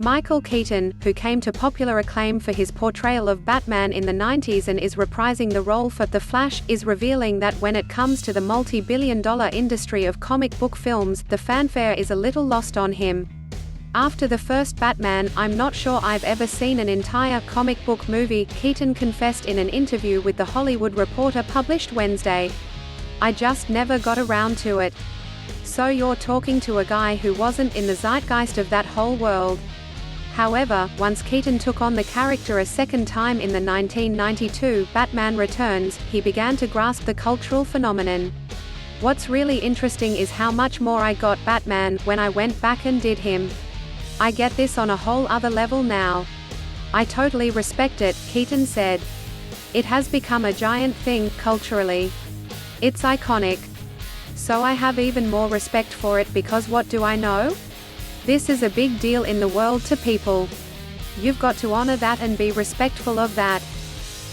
Michael Keaton, who came to popular acclaim for his portrayal of Batman in the 90s and is reprising the role for The Flash, is revealing that when it comes to the multi-billion-dollar industry of comic book films, the fanfare is a little lost on him. After the first Batman, I'm not sure I've ever seen an entire comic book movie, Keaton confessed in an interview with The Hollywood Reporter published Wednesday. I just never got around to it. So you're talking to a guy who wasn't in the zeitgeist of that whole world. However, once Keaton took on the character a second time in the 1992 Batman Returns, he began to grasp the cultural phenomenon. What's really interesting is how much more I got Batman when I went back and did him. I get this on a whole other level now. I totally respect it, Keaton said. It has become a giant thing, culturally. It's iconic. So I have even more respect for it because what do I know? This is a big deal in the world to people. You've got to honor that and be respectful of that.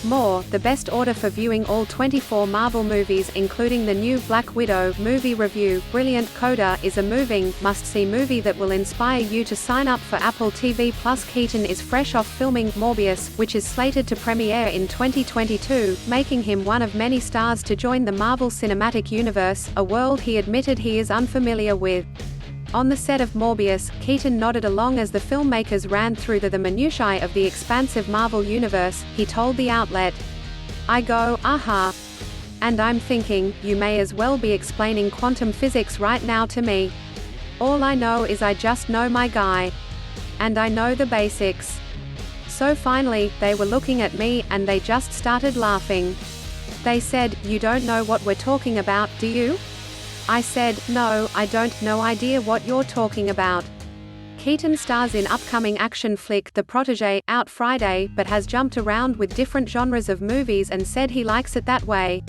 More, the best order for viewing all 24 Marvel movies including the new Black Widow movie review, brilliant CODA, is a moving, must-see movie that will inspire you to sign up for Apple TV+. Keaton is fresh off filming Morbius, which is slated to premiere in 2022, making him one of many stars to join the Marvel Cinematic Universe, a world he admitted he is unfamiliar with. On the set of Morbius, Keaton nodded along as the filmmakers ran through the minutiae of the expansive Marvel universe. He told the outlet, "I go, aha. And I'm thinking, you may as well be explaining quantum physics right now to me. All I know is I just know my guy. And I know the basics." So finally, they were looking at me, and they just started laughing. They said, "You don't know what we're talking about, do you?" I said, "No, I don't, no idea what you're talking about." Keaton stars in upcoming action flick The Protégé, out Friday, but has jumped around with different genres of movies and said he likes it that way.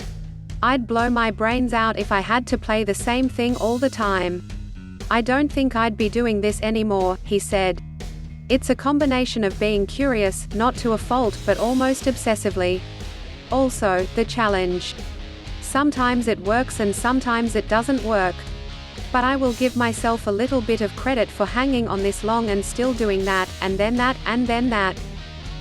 "I'd blow my brains out if I had to play the same thing all the time. I don't think I'd be doing this anymore," he said. "It's a combination of being curious, not to a fault, but almost obsessively. Also, the challenge. Sometimes it works and sometimes it doesn't work. But I will give myself a little bit of credit for hanging on this long and still doing that, and then that, and then that."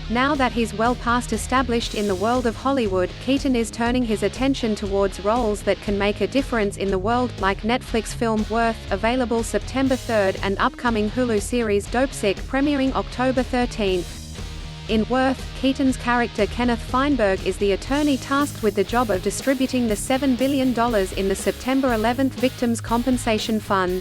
Now that he's well past established in the world of Hollywood, Keaton is turning his attention towards roles that can make a difference in the world, like Netflix film Worth, available September 3rd, and upcoming Hulu series Dopesick, premiering October 13th. In Worth, Keaton's character Kenneth Feinberg is the attorney tasked with the job of distributing the $7 billion in the September 11th Victims' Compensation Fund.